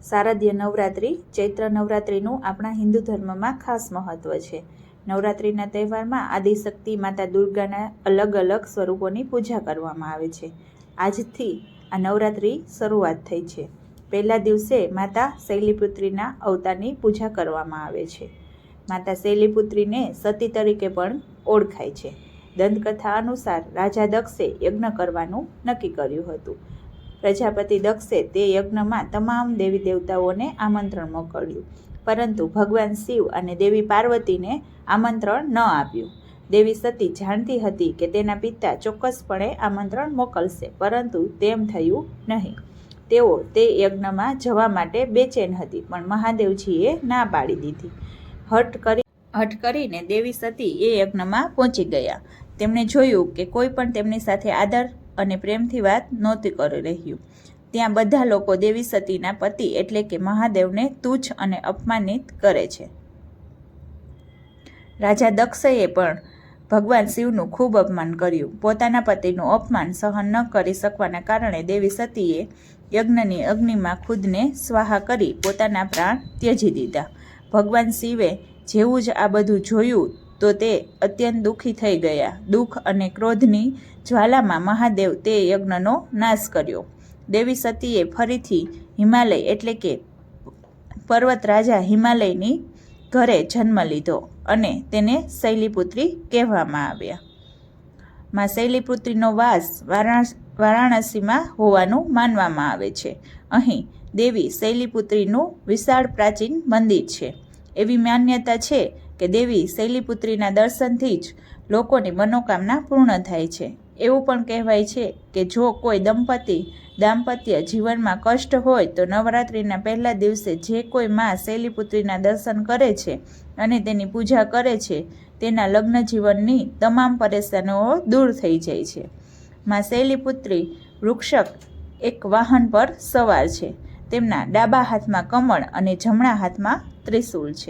શારદીય નવરાત્રિ ચૈત્ર નવરાત્રિનું આપણા હિન્દુ ધર્મમાં ખાસ મહત્વ છે. નવરાત્રિના તહેવારમાં આદિશક્તિ માતા દુર્ગાના અલગ અલગ સ્વરૂપોની પૂજા કરવામાં આવે છે. આજથી આ નવરાત્રિ શરૂઆત થઈ છે. પહેલા દિવસે માતા શૈલીપુત્રીના અવતારની પૂજા કરવામાં આવે છે. માતા શૈલીપુત્રીને સતી તરીકે પણ ઓળખાય છે. દંતકથા અનુસાર રાજા દક્ષે યજ્ઞ કરવાનું નક્કી કર્યું હતું. પ્રજાપતિ દક્ષે તે યજ્ઞમાં તમામ દેવી દેવતાઓને આમંત્રણ મોકલ્યું, પરંતુ ભગવાન શિવ અને દેવી પાર્વતીને આમંત્રણ ન આપ્યું. દેવી સતી જાણતી હતી કે તેના પિતા ચોક્કસપણે આમંત્રણ મોકલશે, પરંતુ તેમ થયું નહીં. તેઓ તે યજ્ઞમાં જવા માટે બેચેન હતી, પણ મહાદેવજીએ ના પાડી દીધી. હઠ કરીને દેવી સતી એ યજ્ઞમાં પહોંચી ગયા. તેમણે જોયું કે કોઈ પણ તેમની સાથે આદર અને પ્રેમથી વાત નહોતી કરી રહ્યું. ત્યાં બધા લોકો દેવી સતીના પતિ એટલે કે મહાદેવને તુચ્છ અને અપમાનિત કરે છે. રાજા દક્ષએ પણ ભગવાન શિવનું ખૂબ અપમાન કર્યું. પોતાના પતિનું અપમાન સહન ન કરી શકવાના કારણે દેવી સતીએ યજ્ઞની અગ્નિમાં ખુદને સ્વાહા કરી પોતાના પ્રાણ ત્યજી દીધા. ભગવાન શિવે જેવું જ આ બધું જોયું તો તે અત્યંત દુઃખી થઈ ગયા. દુઃખ અને ક્રોધની જ્વાલામાં મહાદેવ તે યજ્ઞનો નાશ કર્યો. દેવી સતીએ ફરીથી હિમાલય એટલે કે પર્વત રાજા હિમાલયની ઘરે જન્મ લીધો અને તેને શૈલીપુત્રી કહેવામાં આવ્યા. માં શૈલીપુત્રીનો વાસ વારાણસીમાં હોવાનું માનવામાં આવે છે. અહીં દેવી શૈલીપુત્રીનું વિશાળ પ્રાચીન મંદિર છે. એવી માન્યતા છે કે દેવી શૈલીપુત્રીના દર્શનથી જ લોકોની મનોકામના પૂર્ણ થાય છે. એવું પણ કહેવાય છે કે જો કોઈ દાંપત્ય જીવનમાં કષ્ટ હોય તો નવરાત્રિના પહેલા દિવસે જે કોઈ માં શૈલીપુત્રીના દર્શન કરે છે અને તેની પૂજા કરે છે, તેના લગ્ન જીવનની તમામ પરેશાનીઓ દૂર થઈ જાય છે. માં શૈલીપુત્રી વૃક્ષક એક વાહન પર સવાર છે. તેમના ડાબા હાથમાં કમળ અને જમણા હાથમાં ત્રિશૂળ છે.